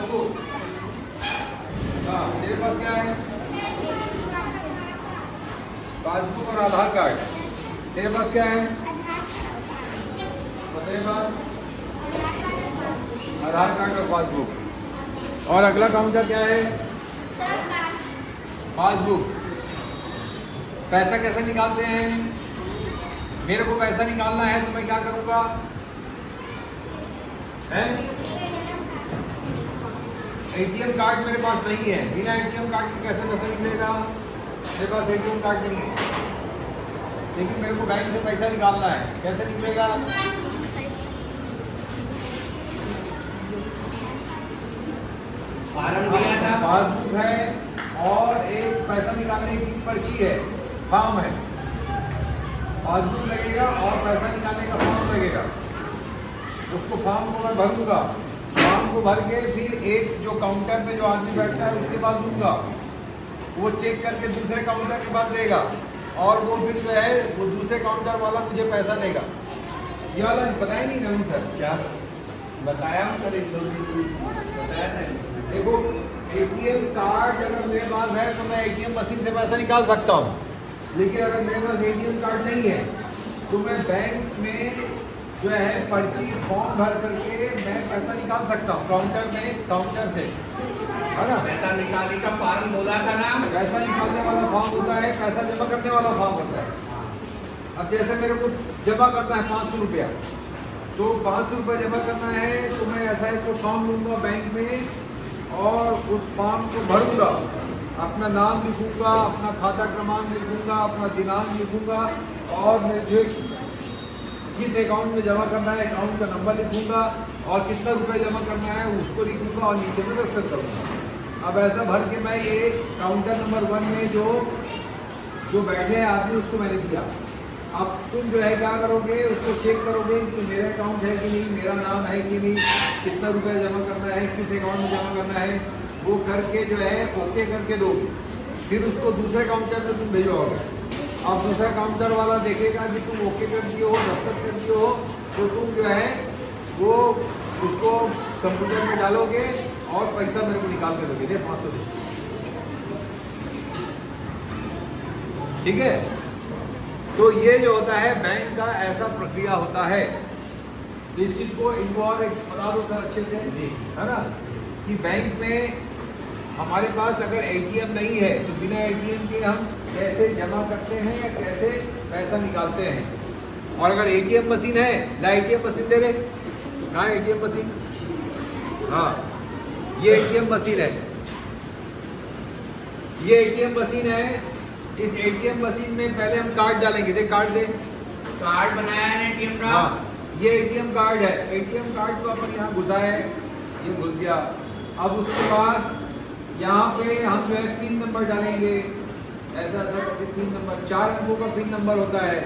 Passbook. हाँ, तेरे पास क्या है? पासबुक और आधार कार्ड। तेरे पास क्या है? और तेरे पास आधार कार्ड और पासबुक। और अगला काउंटर क्या है? पासबुक। पैसा कैसे निकालते हैं? मेरे को पैसा निकालना है तो मैं क्या करूँगा? एटीएम कार्ड मेरे पास नहीं है, बिना एटीएम कार्ड के कैसे पैसा निकलेगा? मेरे पास एटीएम कार्ड नहीं है, लेकिन मेरे को बैंक से पैसा निकालना है, कैसे निकलेगा? पासबुक है और एक पैसा निकालने की पर्ची है, फॉर्म है। पासबुक लगेगा और पैसा निकालने का फॉर्म लगेगा। उसको फॉर्म को मैं भरूंगा, फॉर्म को भर के फिर एक जो काउंटर पे जो आदमी बैठता है उसके पास दूंगा, वो चेक करके दूसरे काउंटर के पास देगा और वो फिर जो है वो दूसरे काउंटर वाला मुझे पैसा देगा। ये वाला बताया नहीं नवीन सर? क्या बताया? देखो, एटीएम कार्ड अगर मेरे पास है तो मैं एटीएम मशीन से पैसा निकाल सकता हूँ, लेकिन अगर मेरे पास एटीएम कार्ड नहीं है तो मैं बैंक में जो है पर्ची फॉर्म भर करके मैं पैसा निकाल सकता हूँ काउंटर में, काउंटर से, है ना? पैसा निकालने का फॉर्म बोला था ना? पैसा निकालने वाला फॉर्म होता है, पैसा जमा करने वाला फॉर्म होता है। अब जैसे मेरे को जमा करना है 500 रुपया, तो 500 रुपया जमा करना है तो मैं ऐसा एक फॉर्म लूँगा बैंक में और उस फॉर्म को भरूँगा, अपना नाम लिखूँगा, अपना खाता क्रमांक लिखूँगा, अपना दिनांक लिखूँगा और मुझे किस अकाउंट में जमा करना है अकाउंट का नंबर लिखूँगा और कितना रुपया जमा करना है उसको लिखूँगा और नीचे में दस्तखत करूँगा। अब ऐसा भर के मैं ये काउंटर नंबर 1 में जो बैठे हैं आदमी उसको मैंने दिया। अब तुम जो है क्या करोगे, उसको चेक करोगे कि मेरा अकाउंट है कि नहीं, मेरा नाम है कि नहीं, कितना रुपया जमा करना है, किस अकाउंट में जमा करना है, वो करके जो है ओके करके दोगे। फिर उसको दूसरे काउंटर पे तुम भेजोगे। अब दूसरा काउंटर वाला देखेगा कि तुम ओके कर दिए हो, दस्तखत कर दिए हो, तो तुम जो है वो उसको कंप्यूटर में डालोगे और पैसा मेरे को निकाल के दोगे, 500 दे। ठीक है? तो ये जो होता है बैंक का ऐसा प्रक्रिया होता है। तो इस चीज को इनको और बता दो सर अच्छे से, है ना, कि बैंक में हमारे पास अगर एटीएम नहीं है तो बिना एटीएम के हम कैसे जमा करते हैं या कैसे पैसा निकालते हैं। और अगर एटीएम मशीन है, ला एटीएम मशीन दे रहे, कहाँ है एटीएम मशीन? हाँ, ये एटीएम मशीन है, ये एटीएम मशीन है। इस एटीएम मशीन में पहले हम कार्ड डालेंगे, देख कार्ड दे, कार्ड बनाया है एटीएम का। हाँ, ये एटीएम कार्ड है। एटीएम कार्ड को अपन यहाँ घुसाए, ये घुस गया। अब उसके बाद यहाँ पे हम जो है पिन नंबर डालेंगे, ऐसा ऐसा करके पिन नंबर, 4 अंकों का पिन नंबर होता है।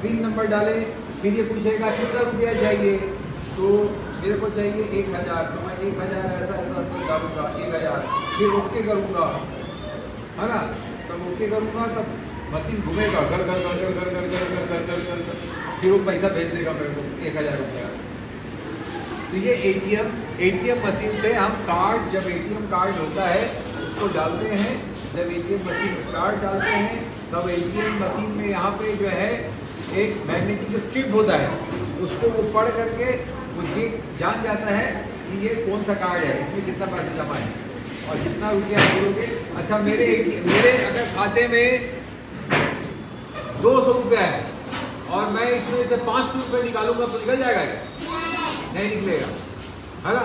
पिन नंबर डाले, फिर ये पूछेगा कितना रुपया चाहिए, तो मेरे को चाहिए 1000, तो मैं 1000 ऐसा ऐसा डालूंगा 1000, फिर ओके करूँगा, है ना? तब ओके करूँगा तब मशीन घूमेगा, घर घर घर घर घर घर घर घर घर घर घर घर, फिर वो पैसा भेज देगा मेरे को 1000 रुपया। तो ये एटीएम मशीन से हम कार्ड, जब एटीएम कार्ड होता है उसको डालते हैं, जब एटीएम मशीन में कार्ड डालते हैं तब एटीएम मशीन में यहाँ पे जो है एक मैग्नेटिक स्ट्रिप होता है, उसको वो पढ़ करके वो ये जान जाता है कि ये कौन सा कार्ड है, इसमें कितना पैसा जमा है और कितना रुपया बोलोगे। अच्छा, मेरे अगर खाते में 200 रुपया है और मैं इसमें से 500 रुपये निकालूंगा तो निकल जाएगा क्या? नहीं निकलेगा, है ना?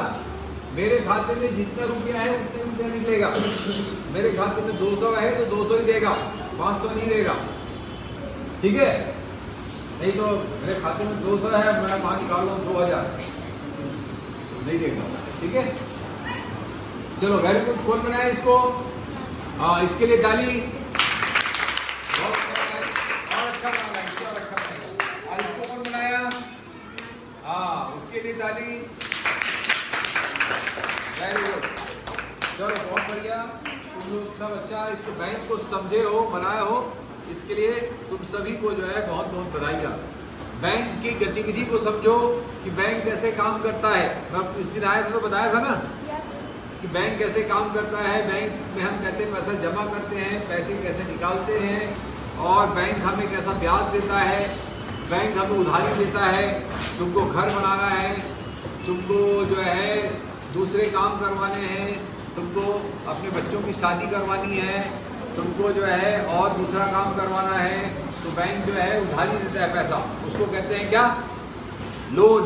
मेरे खाते में जितना रुपया है उतने रुपया निकलेगा। मेरे खाते में 200 है तो 200 ही देगा, 500 नहीं देगा। ठीक है? नहीं तो मेरे खाते में 200 है, मैं वहाँ निकाल लूँ 2000, नहीं देगा। ठीक है? चलो, वेरी गुड। कौन बनाया इसको? इसके लिए ताली। और अच्छा बना, इसको और अच्छा बनाया। और इसको कौन बनाया? उसके लिए ताली। वेरी गुड, चलो बहुत बढ़िया। तुम लोग सब अच्छा इसको बैंक को समझे हो, बनाए हो, इसके लिए तुम सभी को जो है बहुत बहुत बधाइयाँ। बैंक की गतिविधि को समझो कि बैंक कैसे काम करता है। मैं इस दिन आया था तो बताया था ना, कि बैंक कैसे काम करता है, बैंक में हम कैसे पैसा जमा करते हैं, पैसे कैसे निकालते हैं, और बैंक हमें कैसा ब्याज देता है, बैंक हमें उधारी देता है। तुमको घर बनाना है, तुमको जो है दूसरे काम करवाने हैं, तुमको अपने बच्चों की शादी करवानी है, तुमको जो है और दूसरा काम करवाना है, तो बैंक जो है उधारी देता है पैसा। उसको कहते हैं क्या? लोन।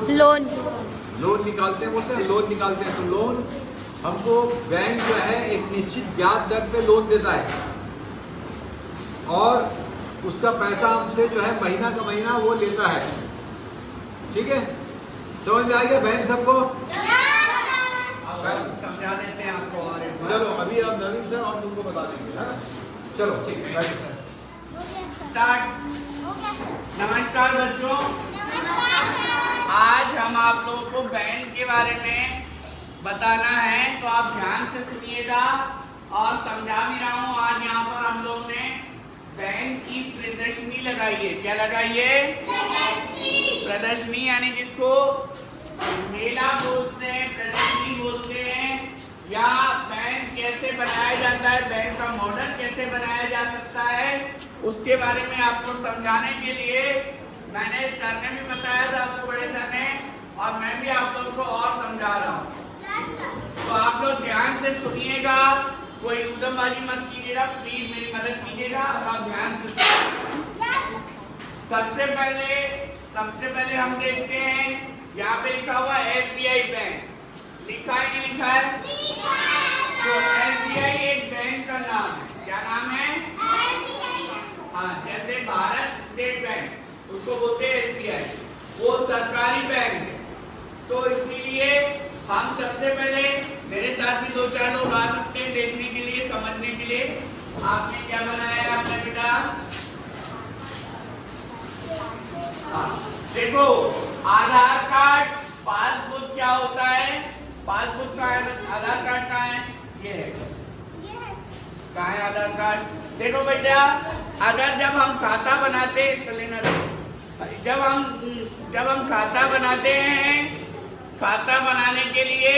लोन निकालते हैं, बोलते हैं लोन निकालते हैं। तो लोन हमको बैंक जो है एक निश्चित ब्याज दर पे लोन देता है, और उसका पैसा हमसे जो है महीना का महीना वो लेता है। ठीक है, समझ में आ गया बैंक सबको? समझा देते हैं आपको और एक बार। चलो अभी अब नवीन सर और तुमको बता देंगे, है ना? चलो ठीक है, स्टार्ट। नमस्कार बच्चों, आज हम आप लोगों को बैंक के बारे में बताना है, तो आप ध्यान से सुनिएगा। और समझा भी रहा हूँ, आज यहाँ पर हम लोग ने बैंक की प्रदर्शनी लगाई है। क्या लगाई है? प्रदर्शनी, यानी जिसको मेला बोलते हैं, प्रदर्शनी बोलते हैं, या बैंक कैसे बनाया जाता है, बैंक का मॉडल कैसे बनाया जा सकता है, उसके बारे में आपको समझाने के लिए मैंने सर ने भी बताया था आपको, बड़े सर ने, और मैं भी आप लोगों को और समझा रहा हूँ। तो आप लोग ध्यान से सुनिएगा, कोई उद्यमबाजी मत कीजिएगा, प्लीज मेरी मदद कीजिएगा और आप ध्यान से सुनिएगा। सबसे पहले हम देखते हैं, यहाँ पे लिखा हुआ SBI बैंक। लिखा है नहीं लिखा है? तो SBI एक बैंक का नाम है। क्या नाम है? हाँ, जैसे भारत स्टेट बैंक, उसको बोलते हैं SBI, वो सरकारी बैंक है। तो इसीलिए हम सबसे पहले, मेरे साथ भी 2-4 लोग आ सकते हैं देखने के लिए, समझने के लिए। आपने क्या बनाया है अपना बेटा? देखो, आधार कार्ड, पासबुक क्या होता है? पासबुक का है, आधार कार्ड कहाँ है? ये है। कहाँ है आधार कार्ड? देखो बेटा, अगर जब हम खाता बनाते हैं, इसको लेना रहो। जब हम खाता बनाते हैं, खाता बनाने के लिए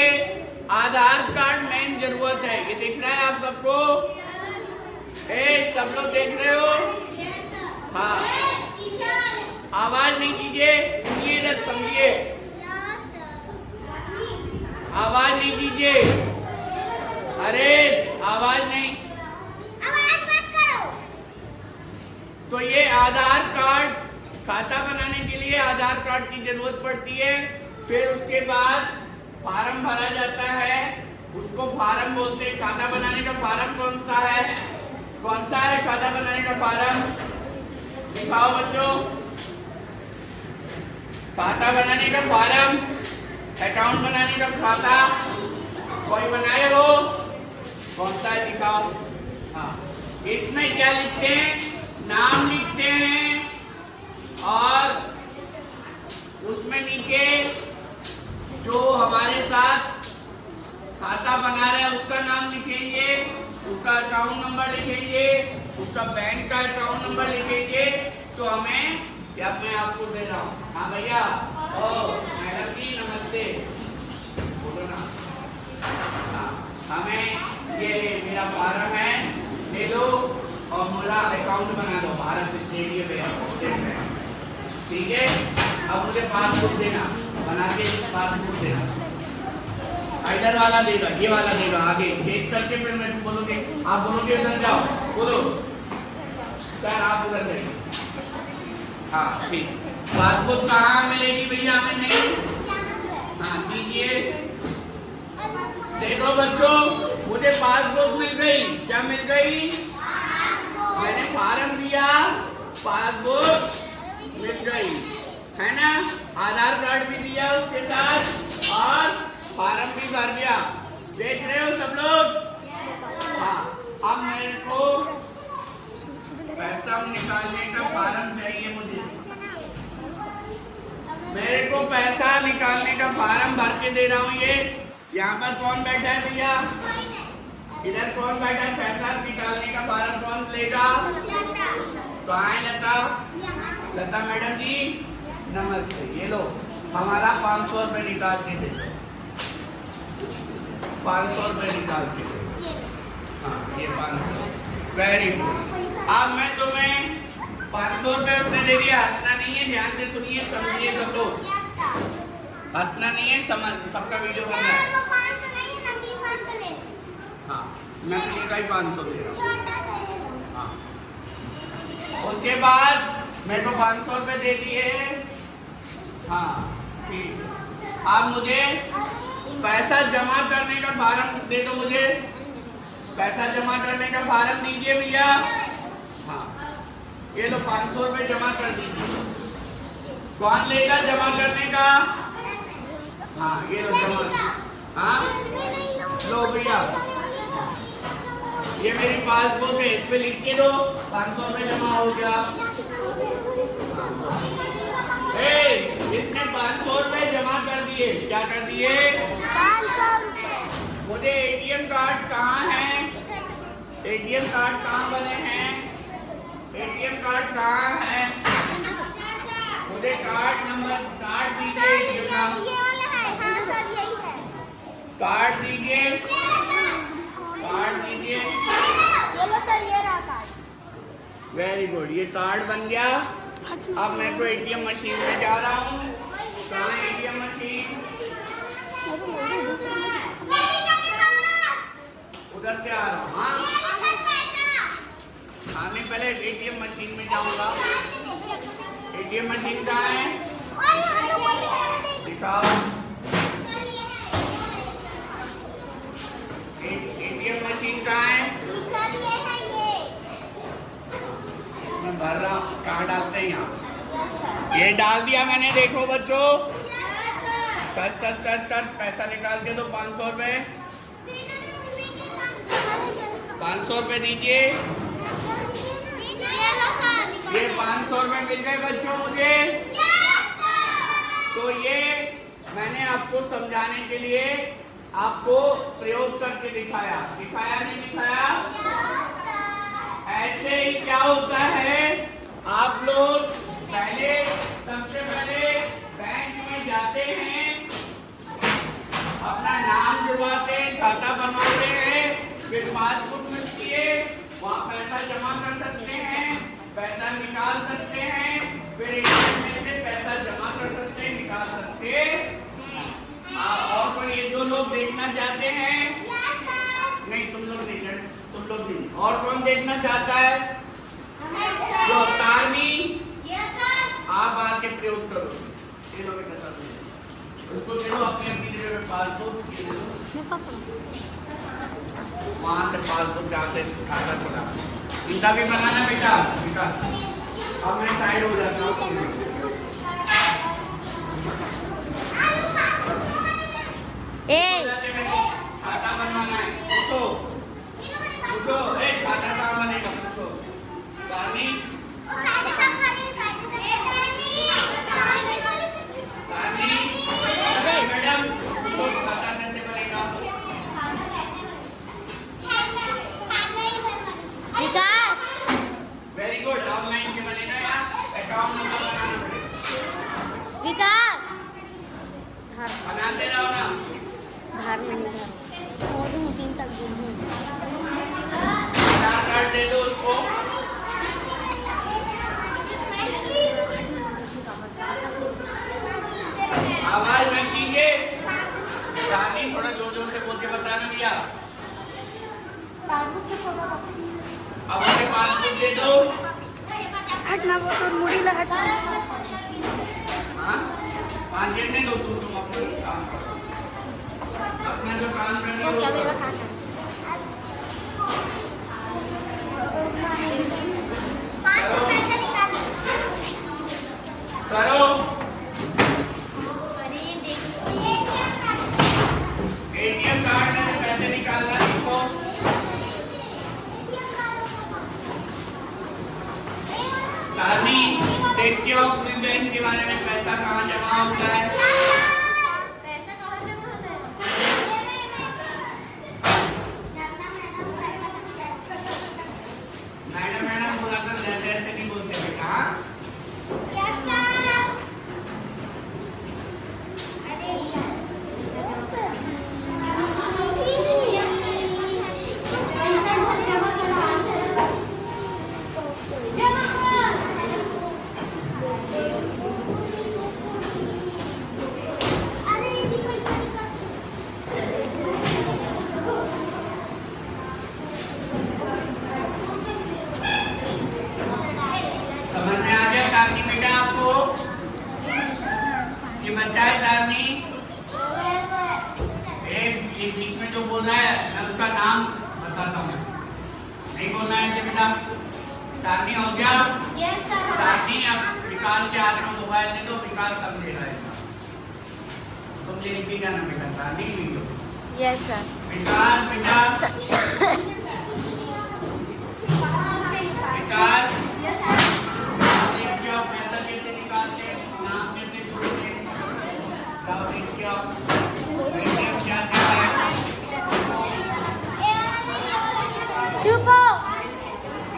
आधार कार्ड मेन जरूरत है। ये दिख रहा है आप सबको? सब लोग देख रहे हो? हाँ, आवाज नहीं कीजिए, सुनिए इधर, समझिए, आवाज नहीं कीजिए। अरे आवाज नहीं, आवाज मत करो। तो ये आधार कार्ड, खाता बनाने के लिए आधार कार्ड की जरूरत पड़ती है। फिर उसके बाद फार्म भरा जाता है, उसको फार्म बोलते हैं। खाता बनाने का फार्म कौन सा है? कौन सा है खाता बनाने का फार्म? दिखाओ बच्चों, खाता बनाने का फार्म, अकाउंट बनाने का खाता, कोई बनाए हो? कौन सा है दिखाओ। हाँ, इसमें क्या लिखते हैं? नाम लिखते हैं, और उसमें नीचे जो हमारे साथ खाता बना रहे हैं उसका नाम लिखेंगे, उसका अकाउंट नंबर लिखेंगे, उसका बैंक का अकाउंट नंबर लिखेंगे। तो हमें, या मैं आपको दे रहा हूँ, हाँ भैया, ओ मैडम जी नमस्ते, बोलो ना। हाँ, हमें ये मेरा फार्म है, ले लो और मेरा अकाउंट बना दो भारत स्टेट बैंक। ठीक है, अब मुझे पासबुक देना, बना के पासबुक देना। इधर वाला देगा, ये वाला देगा, आगे चेक करके फिर मैं बोलोगे, आप बोलोगे उधर जाओ, बोलो सर आप उधर जाइए। हाँ ठीक, पासबुक कहाँ मिलेगी भैया हमें? नहीं, हाँ दीजिए। देखो बच्चों, मुझे पासबुक मिल गई। क्या मिल गई? मैंने फार्म दिया, पासबुक मिल गई, है ना? आधार कार्ड भी दिया उसके साथ, और फार्म भी भर गया। देख रहे हो सब लोग? हाँ, अब मेरे को पैसा निकालने का फार्म चाहिए। मेरे को पैसा निकालने का फार्म भर के दे रहा हूँ। ये यहाँ पर कौन बैठा है भैया? इधर कौन बैठा है? पैसा निकालने का फार्म कौन लेगा? कहाँ है लता? लता मैडम जी नमस्ते, ये लो हमारा 500 रुपये निकाल के दे दो। 500 रुपये निकाल के दे। हाँ ये 500, वेरी गुड। अब मैं तुम्हें 500 रुपये उसने दे दिया। हंसना नहीं है, ध्यान से सुनिए, समझिए सब लोग। हंसना नहीं है, समझ, सबका वीडियो बन रहा है। हाँ नकली का ही 500 दे रहा हूँ। हाँ उसके बाद मेरे को 500 रुपये दे दिए। हाँ ठीक, अब मुझे पैसा जमा करने का फार्म दे दो। मुझे पैसा जमा करने का फार्म दीजिए भैया। हाँ ये लो 500 रुपये जमा कर दीजिए। कौन लेगा जमा करने का? हाँ ये लो जमा। हाँ लो भैया, ये मेरी पासबुक है, इस पे लिख के दो 500 रुपये जमा हो गया। इसने 500 रुपये जमा कर दिए। क्या कर दिए? 500 रुपये। मुझे एटीएम कार्ड कहाँ है? एटीएम कार्ड कहाँ बने हैं? एटीएम कार्ड कहाँ है? मुझे कार्ड नंबर, कार्ड दीजिए एटीएम का। ये वाला है। हाँ सर यही है। कार्ड दीजिए, कार्ड दीजिए। ये लो सर, ये रहा कार्ड। वेरी गुड, ये कार्ड बन गया। अब मैं तो एटीएम मशीन में जा रहा हूँ। कहाँ है एटीएम मशीन? उधर से आ रहा हूँ। हाँ हाँ मैं पहले एटीएम मशीन में जाऊँगा। एटीएम मशीन कहाँ है? दिखाओ। एटीएम मशीन कहाँ है? मैं भर रहा हूँ। कहाँ डालते हैं? यहाँ ये डाल दिया मैंने। देखो बच्चों, कट कट कट कट पैसा निकाल के दो। 500 रुपये, 500 रुपये दीजिए। ये 500 रुपये मिल गए बच्चों मुझे। तो ये मैंने आपको समझाने के लिए आपको प्रयोग करके दिखाया। दिखाया नहीं दिखाया? ऐसे ही क्या होता है, आप लोग पहले, सबसे पहले बैंक में जाते हैं, अपना नाम जुड़वाते हैं, खाता बनवाते हैं, फिर पासबुक मिलती है, वहाँ पैसा जमा कर सकते हैं, पैसा निकाल सकते हैं, फिर एटीएम में से पैसा जमा कर सकते हैं, निकाल सकते हैं। और कोई ये दो लोग देखना चाहते हैं? नहीं तुम लोग नहीं, तुम लोग नहीं। और कौन देखना चाहता है? जो अवतारनी। आप आज के प्रयोग करो। ये लोग उसको दे दो अपनी अपनी पासबुक। वहाँ से पासबुक जाते खाता खुला। इनका भी बनाना बेटा। बेटा अब मैं साइड हो जाता हूँ। खाता बनवाना है, पूछो पूछो। खाता कहाँ बनेगा? पूछो। रानी मैडम पूछो, खाता कैसे बनेगा? विकास। वेरी गुड, ऑनलाइन के बनेगा या अकाउंट नंबर बनाना पड़ेगा? विकास बनाते रहो ना। घर में नहीं घर छोड़ दूँ 3 तक आधार कार्ड दे दो उसको। आवाज मत कीजिए। रानी थोड़ा जोर जोर से बोल के बताना भैया। पासबुक के फोटो अब मुझे पासबुक दे दो। हटना, वो तो मुड़ी लगा। हाँ 5 दिन नहीं दो। तुम अपना काम करो, अपना जो काम कर रहे हो क्या मेरा खाना करो। एटीएम कार्ड में से पैसे निकालना सीखो। दादी देखिए बैंक के बारे में, पैसा कहाँ जमा होता है? पैसा कहाँ जमा होता है? मैडम मैडम बोला कर, ऐसे नहीं बोलते बेटा। इसमें जो बोल रहा है मैं उसका नाम बताता हूँ। नहीं बोलना है क्या बेटा? तारनी हो गया? Yes, sir. तारनी अब विकास के हाथ में मोबाइल दे दो, विकास समझेगा इसका। तुम ये लिखी जाना बेटा, तारनी लिख लो। Yes, sir. विकास बेटा, विकास Yes, sir. नाम लिख के आओ, पैसा कैसे निकालते हैं, नाम कैसे जोड़ते हैं, नाम लिख के आओ। ATM क्या देता है? चुप हो।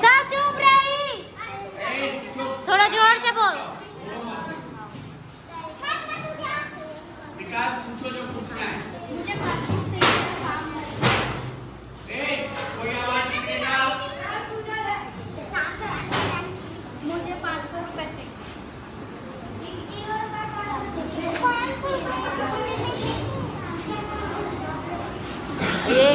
सब चुप रही। ए, चुप। थोड़ा जोर से बोल। विकास पूछो जो पूछना है। मुझे पासबुक चाहिए, काम है। ए, कोई आवाज निकलेगा? मुझे 500 रुपए चाहिए। ये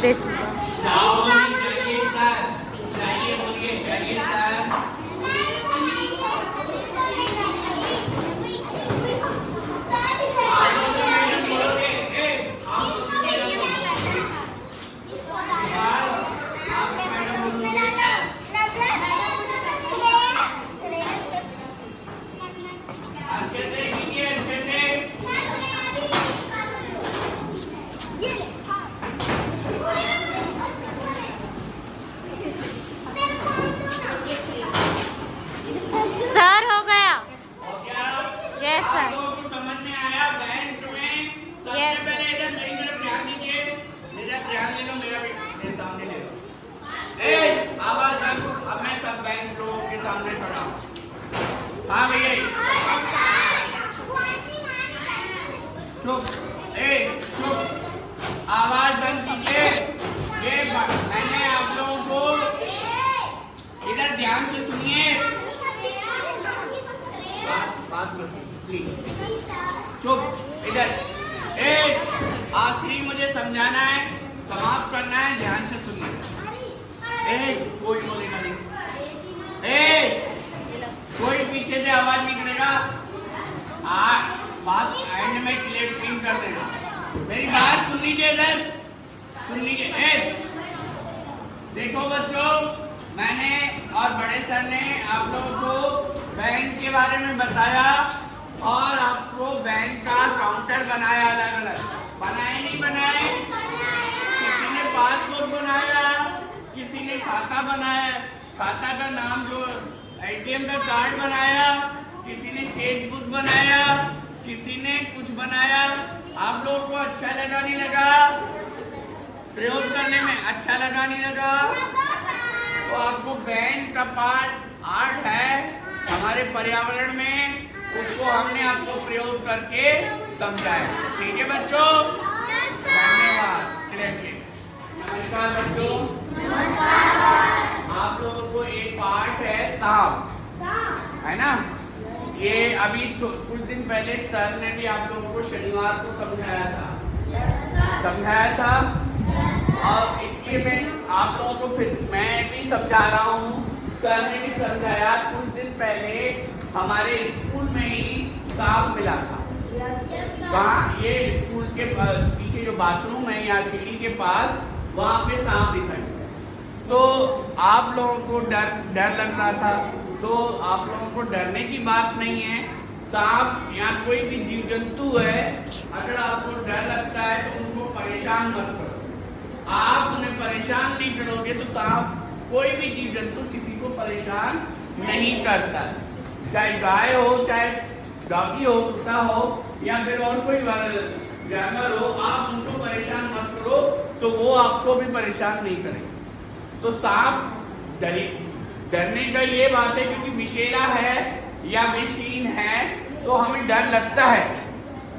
बेस चाहिए सर, चाहिए बोलिए, चाहिए सर। अच्छे से कीजिए, अच्छे से। सर हो गया। हो गया? Yes, sir. आप लोगों को समझ में आया? बैंक में सबसे Yes, sir. पहले इधर मेरी तरफ ध्यान दीजिए, मेरा ध्यान ले लो, मेरा भी मेरे सामने ले लो। ए, आवाज बंद। अब मैं सब बैंक लोगों के सामने खड़ा हूँ। हाँ भैया, चुप। ए, चुप। आवाज बंद कीजिए। मैंने आप लोगों को इधर ध्यान से सुनिए। बात मत प्लीज। चुप इधर। एक आखिरी मुझे समझाना है, समाप्त करना है, ध्यान से सुनिए। एक कोई बोलेगा नहीं। एक कोई पीछे से आवाज निकलेगा, बात एंड में क्लियर कर देना। मेरी बात सुन लीजिए इधर, सुन लीजिए। देखो बच्चों, मैंने और बड़े सर ने आप लोगों को बैंक के बारे में बताया और आपको बैंक का काउंटर बनाया, अलग अलग बनाए नहीं बनाए? किसी ने पासबुक बनाया, किसी ने खाता बनाया, खाता का नाम जो ATM का कार्ड बनाया, किसी ने चेकबुक बनाया, किसी ने कुछ बनाया। आप लोगों को अच्छा लगा नहीं लगा? प्रयोग करने में अच्छा लगा नहीं लगा? तो आपको बैंक का पार्ट 8 है हमारे पर्यावरण में, उसको हमने आपको प्रयोग करके समझाया। ठीक है बच्चों? धन्यवाद। नमस्कार बच्चों, आप लोगों को एक पाठ है सांप, है ना? ये अभी कुछ दिन पहले सर ने भी आप लोगों को शनिवार को समझाया था और इसके में आप लोगों को फिर मैं भी समझा रहा हूँ, सर ने भी समझाया। कुछ दिन पहले हमारे स्कूल में ही सांप मिला था। वहाँ ये स्कूल के पीछे जो बाथरूम है या सीढ़ी के पास, वहाँ पे सांप दिखाई। तो आप लोगों को डर लग रहा था। तो आप लोगों को डरने की बात नहीं है। सांप या कोई भी जीव जंतु है, अगर आपको डर लगता है तो उनको परेशान मत करो। आप उन्हें परेशान नहीं करोगे तो सांप, कोई भी जीव जंतु किसी को परेशान नहीं करता। चाहे गाय हो, चाहे डॉगी हो, कुत्ता हो या फिर और कोई जानवर हो, आप उनको परेशान मत करो तो वो आपको भी परेशान नहीं करेंगे। तो सांप डरने का ये बात है क्योंकि विषैला है या विषहीन है तो हमें डर लगता है।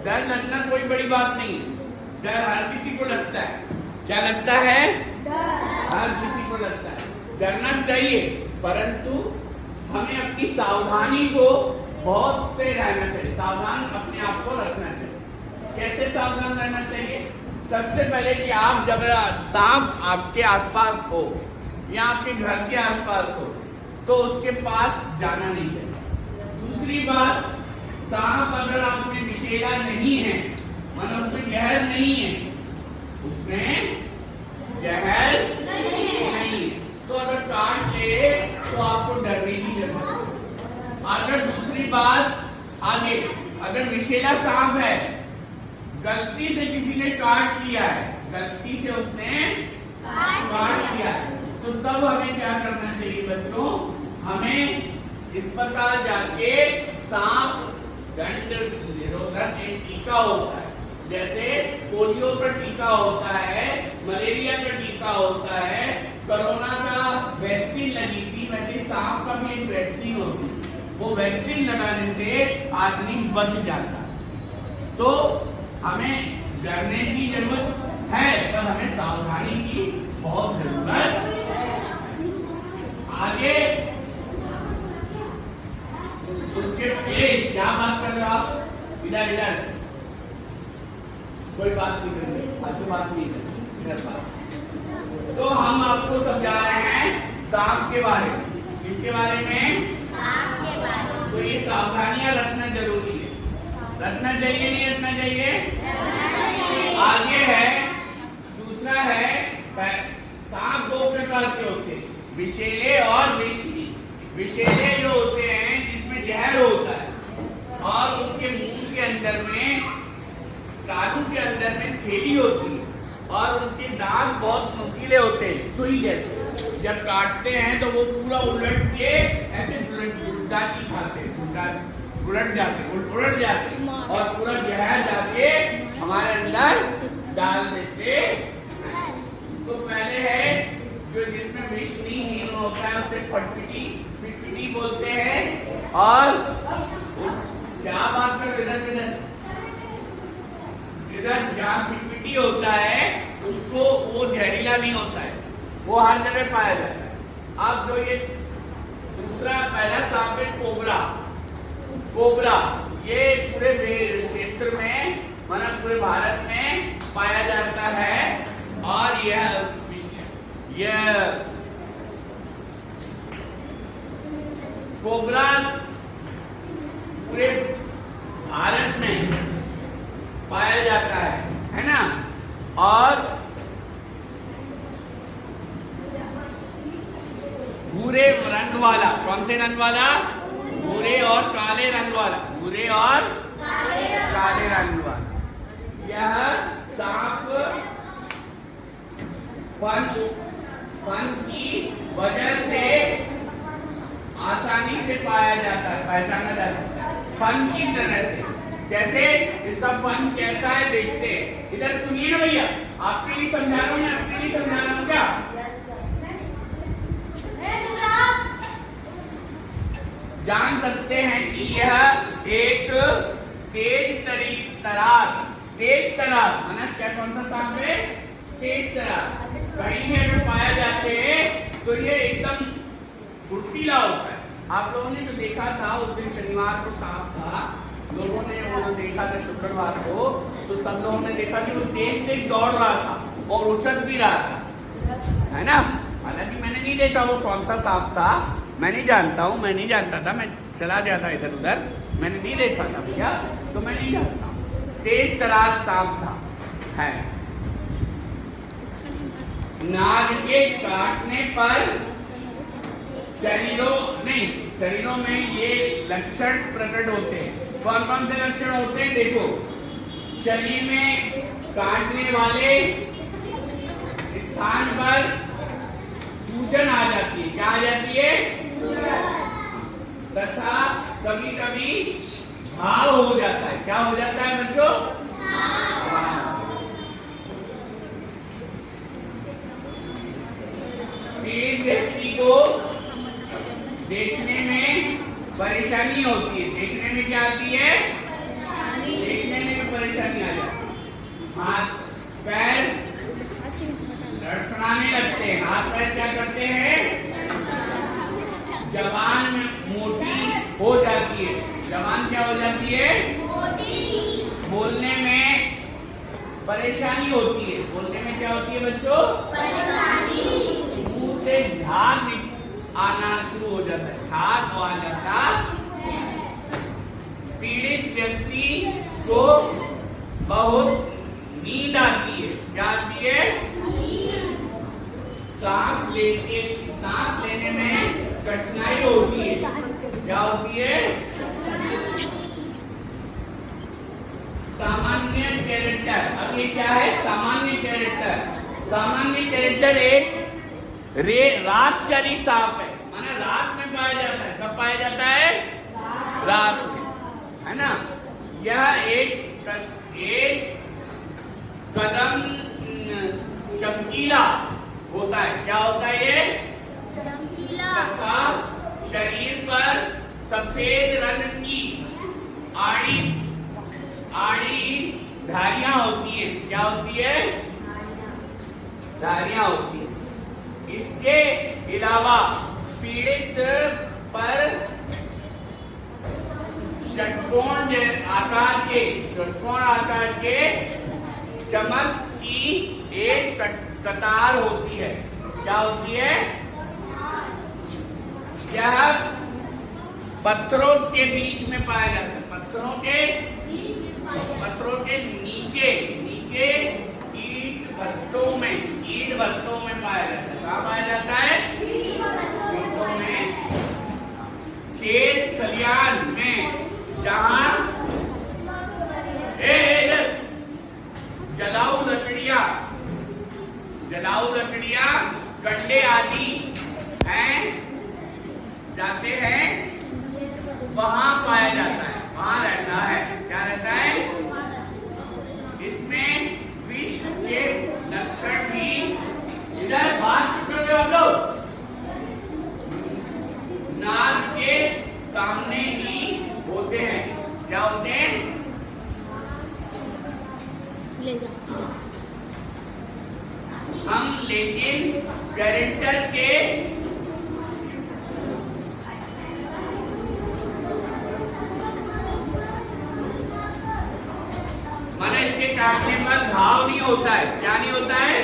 डर लगना कोई बड़ी बात नहीं है, डर हर किसी को लगता है। क्या लगता है? हर किसी को लगता है। डरना चाहिए, परंतु हमें अपनी सावधानी को बहुत से रहना चाहिए, सावधान अपने आप को रखना चाहिए। कैसे सावधान रहना चाहिए? सबसे पहले कि आप जब सांप आपके आसपास हो या आपके घर के आसपास हो तो उसके पास जाना नहीं चाहिए। दूसरी बात, सांप अगर आप में विषैला नहीं है, मतलब उसमें जहर नहीं है, उसमें जहर नहीं है, तो अगर काट ले तो आपको डरने की जरूरत है। अगर दूसरी बात आगे, अगर विषैला सांप है, गलती से किसी ने काट लिया है, गलती से उसने काट लिया है, तो तब हमें क्या करना चाहिए बच्चों? हमें अस्पताल जाके सांप दंड निरोधक एक टीका होता है, जैसे पोलियो का टीका होता है, मलेरिया का टीका होता है, कोरोना का वैक्सीन लगी थी, वैसे सांप का भी एक वैक्सीन होती है, वो वैक्सीन लगाने से आदमी बच जाता है। तो हमें डरने की जरूरत है, पर हमें सावधानी की बहुत जरूरत है। आगे उसके क्या बात कर रहे हो आप? इधर इधर कोई बात नहीं करेंगे, आज तो बात नहीं करेंगे, इधर बात। तो हम आपको समझा रहे हैं सांप के बारे में। किसके बारे में? सांप के बारे में। तो ये सावधानियां रखना जरूरी है। रखना चाहिए नहीं रखना चाहिए? आगे है दूसरा है, सांप दो प्रकार के होते हैं, विषैले और विषहीन। विषैले जो होते हैं जिसमें जहर होता है और उनके मुंह के अंदर में, काजू के अंदर में थैली होती है और उनके दांत बहुत नुकीले होते हैं, सुई जैसे। जब काटते हैं तो वो पूरा उलट के ऐसे उलट खाते हैं, उलट जाते और पूरा जहर जाके हमारे अंदर डाल देते। तो पहले है जो जिसमें विष नहीं होता है उसे पिटपिटी बोलते हैं। और क्या बात कर इधर जहाँ पिटपिटी होता है उसको, वो जहरीला नहीं होता है, वो हर जगह पाया जाता है। अब जो ये दूसरा पहला सांप है कोबरा, ये पूरे क्षेत्र में, मतलब पूरे भारत में पाया जाता है। और यह कोबरा पूरे भारत में पाया जाता है ना। और भूरे रंग वाला, कौन से रंग वाला? भूरे और काले रंग वाला, भूरे और काले रंग वाला। यह सांप फन की वजह से आसानी से पाया जाता है, पहचाना जाता है, फन की तरह से। जैसे इसका फन कैसा है देखते हैं। इधर सुनिए ना भैया, आपके लिए समझा रहा हूँ मैं, आपके लिए समझा रहा हूँ क्या? जान सकते हैं कि यह एक तेज तरार माना क्या, कौन सा सांप है? तेज तरार। कहीं भी अगर पाया जाते हैं तो ये एकदम फुर्तीला होता है। आप लोगों ने जो देखा था उस दिन शनिवार को सांप था, लोगों ने वो देखा था शुक्रवार को, तो सब लोगों ने देखा कि वो तेज दौड़ रहा था और उछल भी रहा था, है ना। हालांकि मैंने नहीं देखा वो कौन सा सांप था, मैं नहीं जानता था, मैं चला जाता इधर उधर, मैंने नहीं देखा था भैया, तो मैं नहीं जानता। तेज तरार सांप था है। नाग के काटने पर शरीरों में ये लक्षण प्रकट होते हैं। कौन कौन से लक्षण होते हैं? देखो, शरीर में काटने वाले स्थान पर सूजन आ जाती है। क्या आ जाती है? तथा कभी कभी घाव हो जाता है। क्या हो जाता है बच्चों? एक व्यक्ति को देखने में परेशानी होती है। देखने में क्या आती है? देखने में परेशानी आ जाती है। हाथ पैर लड़खड़ाने लगते हैं। हाथ पैर क्या करते हैं? जबान मोटी हो जाती है। जबान क्या हो जाती है? मोटी। बोलने में परेशानी होती है। बोलने में क्या होती है बच्चों? परेशानी। मुंह से झाग आना शुरू हो जाता है, झाग आ जाता। पीड़ित व्यक्ति को बहुत नींद आती है। क्या आती है? सांस लेने में कठिनाई होती है। क्या होती है? सामान्य कैरेक्टर। अब ये क्या है? सामान्य कैरेक्टर। सामान्य कैरेक्टर एक रातचरी सांप है, माना रात में पाया जाता है। कब पाया जाता है? रात में, है ना। यह एक कदम चमकीला होता है। क्या होता है ये? चमकीला। तथा शरीर पर सफेद रंग की आड़ी धारियां होती है। क्या होती है? धारियां होती है। इसके अलावा पीड़ित पर षटकोण आकार के चमक की एक कतार होती है। क्या होती है? यह पत्थरों के बीच में पाया जाता है। पत्थरों के नीचे ईंट भट्टों में पाया जाता है। कहाँ पाया जाता है? ईंटों में। खेत खलियान में जहाँ जलाऊ लकड़ियां कंडे आदि हैं जाते हैं, वहां पाया जाता है, वहां रहता है। क्या रहता है? इसमें विष के लक्षण भी इधर बात करोगे हम लोग, नाक के सामने ही होते हैं। क्या होते हैं? ले जा। हम लेकिन कैरेक्टर के माने इसके काटने पर घाव नहीं होता है। क्या नहीं होता है?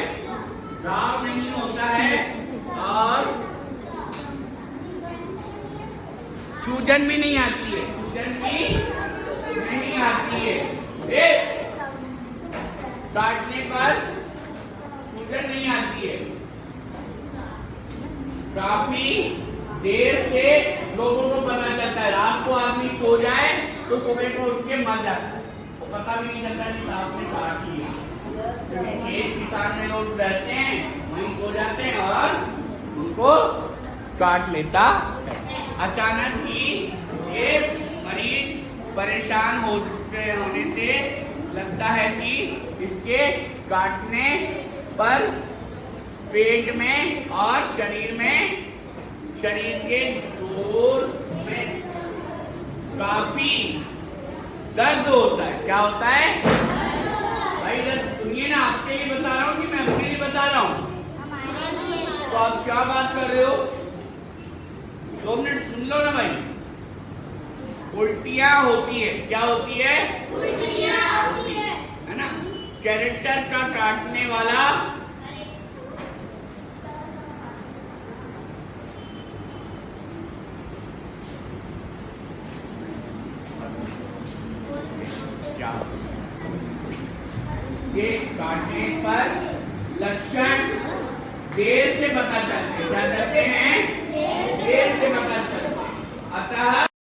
घाव नहीं होता है। और सूजन भी नहीं आती है। सूजन भी नहीं आती है। काटने पर सूजन नहीं आती है। काफी देर से लोगों को पता चलता है। रात को आदमी सो जाए तो सुबह को उठ के मर जाता है, वो पता भी नहीं चलता कि सांप ने काट लिया। क्योंकि खेत किसान में लोग रहते हैं, वहीं सो जाते हैं और उनको काट लेता है। अचानक ही ये मरीज परेशान होने से लगता है कि इसके काटने पर पेट में और शरीर के जोड़ में काफी दर्द होता है। क्या होता है? भाई दर्द सुनिए ना, आपके लिए बता रहा हूँ कि मैं अपने लिए बता रहा हूँ। तो आप क्या बात कर रहे हो? 2 मिनट सुन लो ना भाई। उल्टियां होती है। क्या होती है? उल्टियां होती है ना। कैरेक्टर का काटने वाला क्या? ये काटने पर लक्षण देर से पता चलते हैं। क्या कहते हैं? देर से पता चलते हैं। अतः